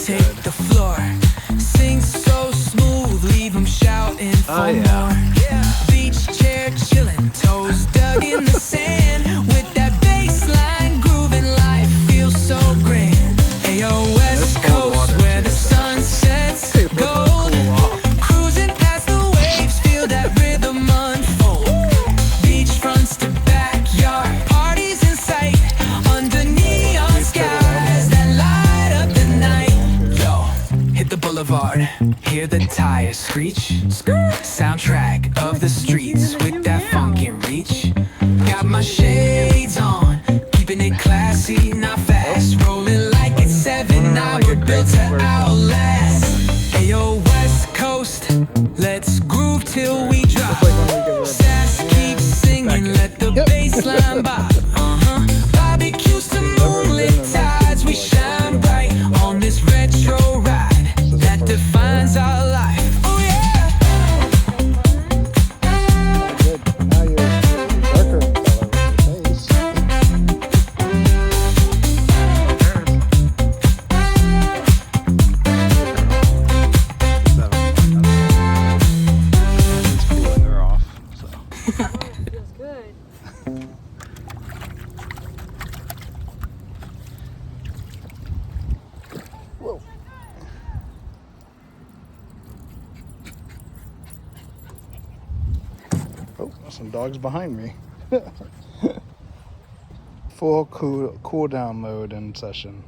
take the floor. Sing so smooth, leave them shouting for more. Beach chair chilling, toes dug in the sand. With that bass line grooving, life feels so grand. Ayo, West Coast, where the sun sets gold. Cruising past the waves, feel that rhythm unfold. Beachfronts to backyard, parties in sight. Under neon skies that light up the night. Yo, hit the boulevard, hear the tires screech. Soundtrack of the streets with that funky reach. Got my shades on, keeping it classy, not fast. Rolling like it's 7, I were built to outlast. Ayo, West Coast, let's groove till we drop. Sass keeps singing, let the bass line bop. Barbecues to moonlit tides, we shine bright on this retro ride that defines our life. Oh yeah. Now you're darker color with your face. It's cooling her off, so. Feels good. Whoa. Oh, some dogs behind me. Full cool down mode in session.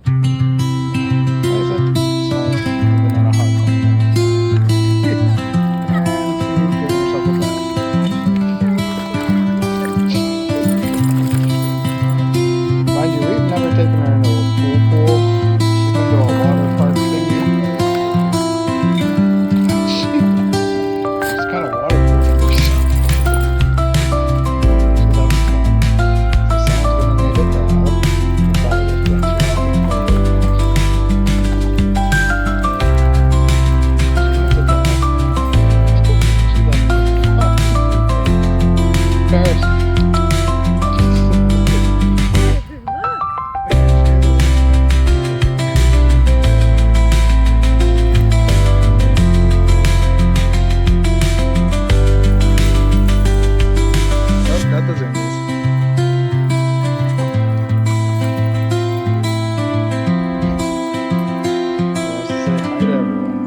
How is it? It's nice. Banana hot. And she's giving herself a bath. Mind you, we've never taken her into a pool. She's been to a water park thingy. She's kind of waterproof. She's having fun. The sound's gonna need it to help. We'll probably just rinse her out before we She needs a bath. Paris. Oh, got the zoomies. Let's say hi to everyone.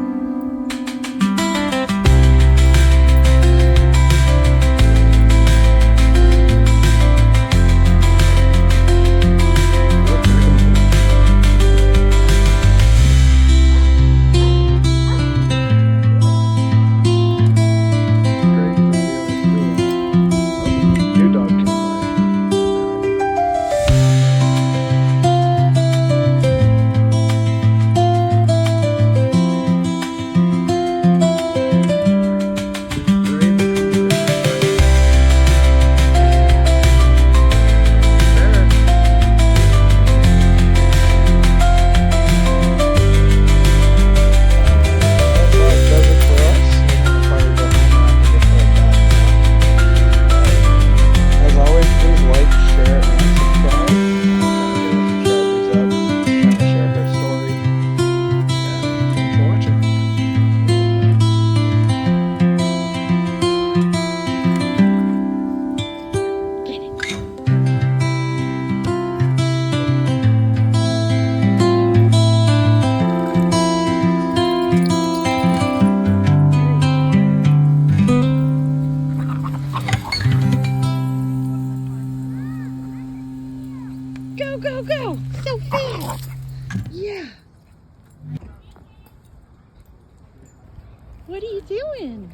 Look, here comes the- Great, the deal is doing. Oh, new dog came by. As always, please like, share, and subscribe. I'm trying to get Shelby's up, trying to share her story. And thanks for watching. Go, go, go! So fast! Yeah. What are you doing?